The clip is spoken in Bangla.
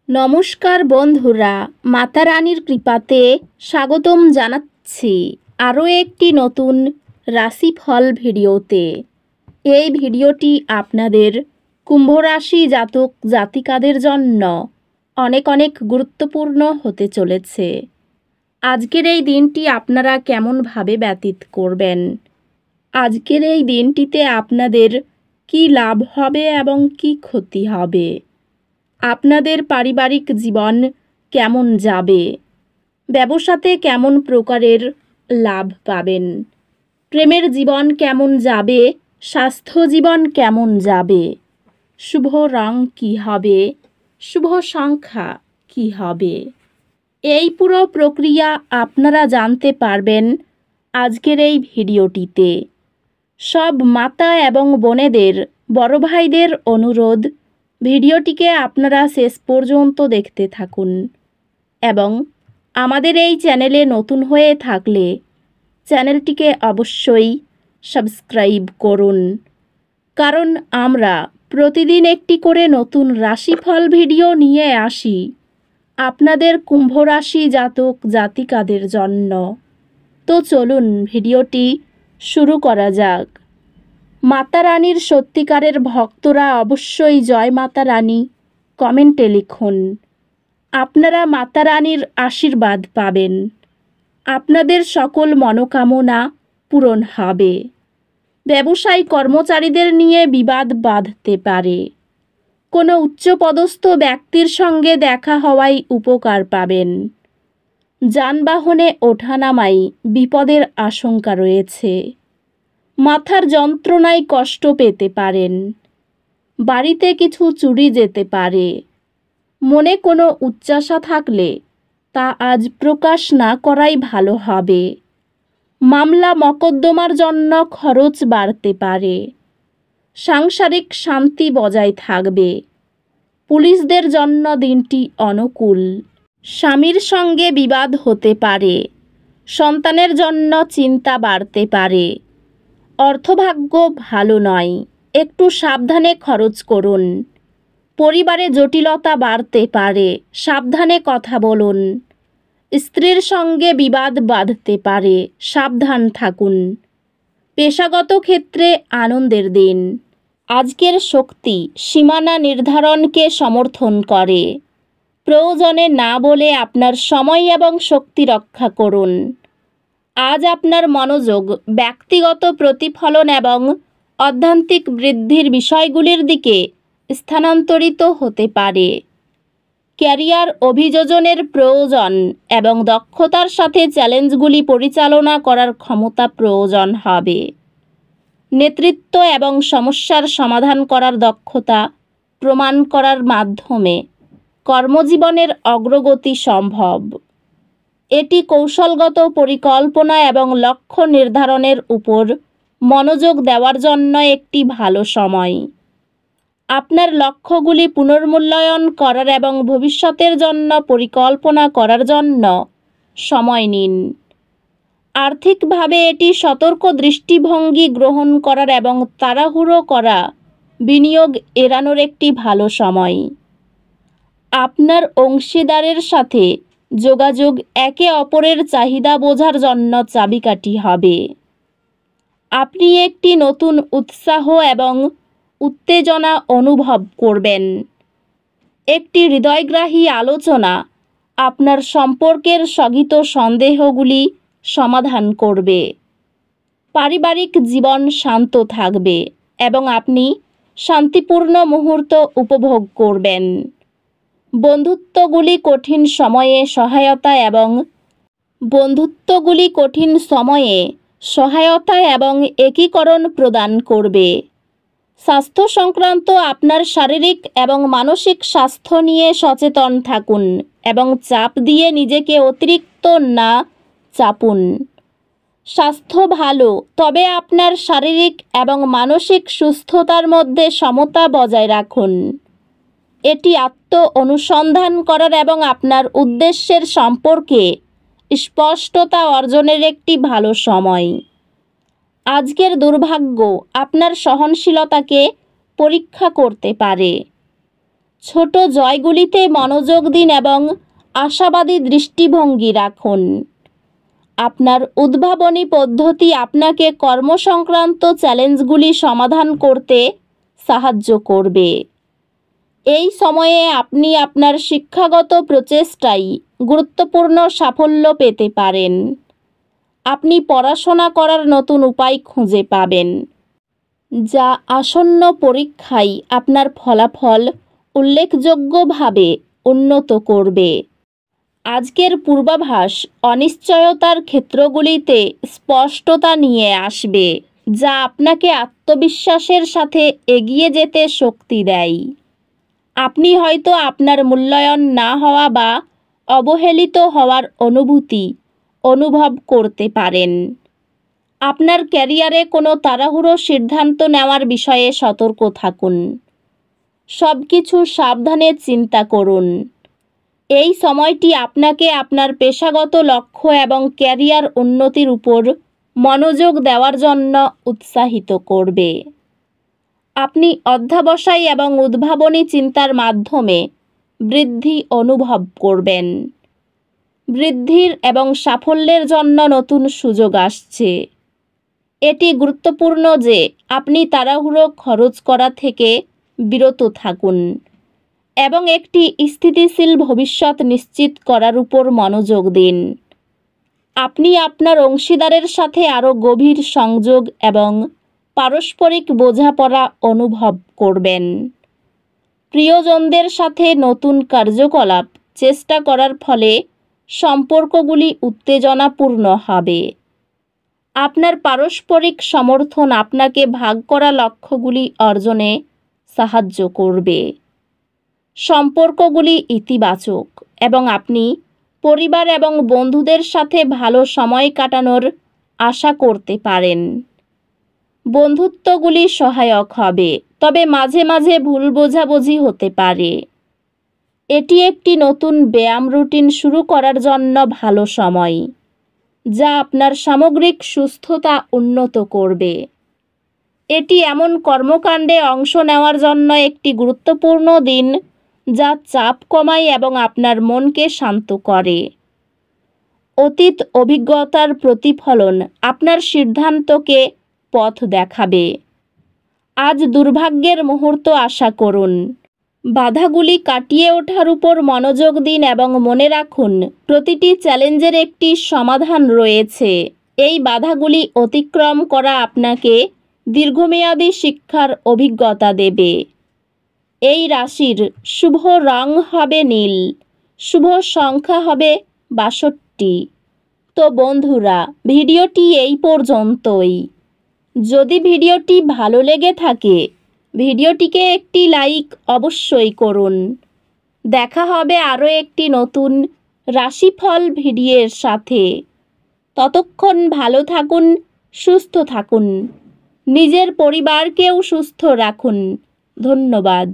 নমস্কার বন্ধুরা, মাতা রানীর কৃপাতে স্বাগতম জানাচ্ছি আরও একটি নতুন রাশিফল ভিডিওতে। এই ভিডিওটি আপনাদের কুম্ভ রাশি জাতক জাতিকাদের জন্য অনেক অনেক গুরুত্বপূর্ণ হতে চলেছে। আজকের এই দিনটি আপনারা কেমনভাবে ব্যতীত করবেন, আজকের এই দিনটিতে আপনাদের কি লাভ হবে এবং কি ক্ষতি হবে, আপনাদের পারিবারিক জীবন কেমন যাবে, ব্যবসাতে কেমন প্রকারের লাভ পাবেন, প্রেমের জীবন কেমন যাবে, স্বাস্থ্য জীবন কেমন যাবে, শুভ রং কী হবে, শুভ সংখ্যা কী হবে, এই পুরো প্রক্রিয়া আপনারা জানতে পারবেন আজকের এই ভিডিওটিতে। সব মাতা এবং বোনেদের, বড় ভাইদের অনুরোধ, ভিডিওটিকে আপনারা শেষ পর্যন্ত দেখতে থাকুন এবং আমাদের এই চ্যানেলে নতুন হয়ে থাকলে চ্যানেলটিকে অবশ্যই সাবস্ক্রাইব করুন, কারণ আমরা প্রতিদিন একটি করে নতুন রাশিফল ভিডিও নিয়ে আসি আপনাদের কুম্ভ রাশি জাতক জাতিকাদের জন্য। তো চলুন ভিডিওটি শুরু করা যাক। মাতা রানীর সত্যিকারের ভক্তরা অবশ্যই জয় মাতা রানী কমেন্টে লিখুন। আপনারা মাতা রানীর আশীর্বাদ পাবেন, আপনাদের সকল মনোকামনা পূরণ হবে। ব্যবসায়ী কর্মচারীদের নিয়ে বিবাদ বাধতে পারে। কোনো উচ্চপদস্থ ব্যক্তির সঙ্গে দেখা হওয়ায় উপকার পাবেন। যানবাহনে ওঠানামায় বিপদের আশঙ্কা রয়েছে। মাথার যন্ত্রণায় কষ্ট পেতে পারেন। বাড়িতে কিছু চুরি যেতে পারে। মনে কোনো উচ্চাশা থাকলে তা আজ প্রকাশ না করাই ভালো হবে। মামলা মকদ্দমার জন্য খরচ বাড়তে পারে। সাংসারিক শান্তি বজায় থাকবে। পুলিশদের জন্য দিনটি অনুকূল। স্বামীর সঙ্গে বিবাদ হতে পারে। সন্তানের জন্য চিন্তা বাড়তে পারে। অর্থভাগ্য ভালো নয়, একটু সাবধানে খরচ করুন। পরিবারে জটিলতা বাড়তে পারে, সাবধানে কথা বলুন। স্ত্রীর সঙ্গে বিবাদ বাঁধতে পারে, সাবধান থাকুন। পেশাগত ক্ষেত্রে আনন্দের দিন। আজকের শক্তি সীমানা নির্ধারণকে সমর্থন করে। প্রয়োজনে না বলে আপনার সময় এবং শক্তি রক্ষা করুন। আজ আপনার মনোযোগ ব্যক্তিগত প্রতিফলন এবং অধ্যাত্মিক বৃদ্ধির বিষয়গুলির দিকে স্থানান্তরিত হতে পারে। ক্যারিয়ার অভিযোজনের প্রয়োজন এবং দক্ষতার সাথে চ্যালেঞ্জগুলি পরিচালনা করার ক্ষমতা প্রয়োজন হবে। নেতৃত্ব এবং সমস্যার সমাধান করার দক্ষতা প্রমাণ করার মাধ্যমে কর্মজীবনের অগ্রগতি সম্ভব। এটি কৌশলগত পরিকল্পনা এবং লক্ষ্য নির্ধারণের উপর মনোযোগ দেওয়ার জন্য একটি ভালো সময়। আপনার লক্ষ্যগুলি পুনর্মূল্যায়ন করার এবং ভবিষ্যতের জন্য পরিকল্পনা করার জন্য সময় নিন। আর্থিকভাবে এটি সতর্ক দৃষ্টিভঙ্গি গ্রহণ করার এবং তাড়াহুড়ো করা বিনিয়োগ এড়ানোর একটি ভালো সময়। আপনার অংশীদারের সাথে যোগাযোগ একে অপরের চাহিদা বোঝার জন্য চাবিকাঠি হবে। আপনি একটি নতুন উৎসাহ এবং উত্তেজনা অনুভব করবেন। একটি হৃদয়গ্রাহী আলোচনা আপনার সম্পর্কের স্থগিত সন্দেহগুলি সমাধান করবে। পারিবারিক জীবন শান্ত থাকবে এবং আপনি শান্তিপূর্ণ মুহূর্ত উপভোগ করবেন। বন্ধুত্বগুলি কঠিন সময়ে এবং একীকরণ প্রদান করবে। স্বাস্থ্য সংক্রান্ত আপনার শারীরিক এবং মানসিক স্বাস্থ্য নিয়ে সচেতন থাকুন এবং চাপ দিয়ে নিজেকে অতিরিক্ত না চাপুন। স্বাস্থ্য ভালো, তবে আপনার শারীরিক এবং মানসিক সুস্থতার মধ্যে সমতা বজায় রাখুন। এটি অনুসন্ধান করার এবং আপনার উদ্দেশ্যের সম্পর্কে স্পষ্টতা অর্জনের একটি ভালো সময়। আজকের দুর্ভাগ্য আপনার সহনশীলতাকে পরীক্ষা করতে পারে। ছোট জয়গুলিতে মনোযোগ দিন এবং আশাবাদী দৃষ্টিভঙ্গি রাখুন। আপনার উদ্ভাবনী পদ্ধতি আপনাকে কর্মসংক্রান্ত চ্যালেঞ্জগুলি সমাধান করতে সাহায্য করবে। এই সময়ে আপনি আপনার শিক্ষাগত প্রচেষ্টায় গুরুত্বপূর্ণ সাফল্য পেতে পারেন। আপনি পড়াশোনা করার নতুন উপায় খুঁজে পাবেন, যা আসন্ন পরীক্ষায় আপনার ফলাফল উল্লেখযোগ্যভাবে উন্নত করবে। আজকের পূর্বাভাস অনিশ্চয়তার ক্ষেত্রগুলিতে স্পষ্টতা নিয়ে আসবে, যা আপনাকে আত্মবিশ্বাসের সাথে এগিয়ে যেতে শক্তি দেয়। আপনি হয়তো আপনার মূল্যায়ন না হওয়া বা অবহেলিত হওয়ার অনুভূতি অনুভব করতে পারেন। আপনার ক্যারিয়ারে কোনো তাড়াহুড়ো সিদ্ধান্ত নেওয়ার বিষয়ে সতর্ক থাকুন। সব কিছু সাবধানে চিন্তা করুন। এই সময়টি আপনাকে আপনার পেশাগত লক্ষ্য এবং ক্যারিয়ার উন্নতির উপর মনোযোগ দেওয়ার জন্য উৎসাহিত করবে। আপনি অধ্যবসায় এবং উদ্ভাবনী চিন্তার মাধ্যমে বৃদ্ধি অনুভব করবেন। বৃদ্ধির এবং সাফল্যের জন্য নতুন সুযোগ আসছে। এটি গুরুত্বপূর্ণ যে আপনি তাড়াহুড়ো খরচ করা থেকে বিরত থাকুন এবং একটি স্থিতিশীল ভবিষ্যৎ নিশ্চিত করার উপর মনোযোগ দিন। আপনি আপনার অংশীদারের সাথে আরও গভীর সংযোগ এবং পারস্পরিক বোঝাপড়া অনুভব করবেন। প্রিয়জনদের সাথে নতুন কার্যকলাপ চেষ্টা করার ফলে সম্পর্কগুলি উত্তেজনাপূর্ণ হবে। আপনার পারস্পরিক সমর্থন আপনাকে ভাগ করা লক্ষ্যগুলি অর্জনে সাহায্য করবে। সম্পর্কগুলি ইতিবাচক এবং আপনি পরিবার এবং বন্ধুদের সাথে ভালো সময় কাটানোর আশা করতে পারেন। বন্ধুত্বগুলি সহায়ক হবে, তবে মাঝে মাঝে ভুল বোঝাবুঝি হতে পারে। এটি একটি নতুন ব্যায়াম রুটিন শুরু করার জন্য ভালো সময়, যা আপনার সামগ্রিক সুস্থতা উন্নত করবে। এটি এমন কর্মকাণ্ডে অংশ নেওয়ার জন্য একটি গুরুত্বপূর্ণ দিন যা চাপ কমায় এবং আপনার মনকে শান্ত করে। অতীত অভিজ্ঞতার প্রতিফলন আপনার সিদ্ধান্তকে পথ দেখাবে। আজ দুর্ভাগ্যের মুহূর্ত আশা করুন। বাধাগুলি কাটিয়ে ওঠার উপর মনোযোগ দিন এবং মনে রাখুন, প্রতিটি চ্যালেঞ্জের একটি সমাধান রয়েছে। এই বাধাগুলি অতিক্রম করা আপনাকে দীর্ঘমেয়াদী শিক্ষার অভিজ্ঞতা দেবে। এই রাশির শুভ রং হবে নীল, শুভ সংখ্যা হবে 62। তো বন্ধুরা, ভিডিওটি এই পর্যন্তই। যদি ভিডিওটি ভালো লেগে থাকে, ভিডিওটিকে একটি লাইক অবশ্যই করুন। দেখা হবে আরও একটি নতুন রাশিফল ভিডিওর সাথে। ততক্ষণ ভালো থাকুন, সুস্থ থাকুন, নিজের পরিবারকেও সুস্থ রাখুন। ধন্যবাদ।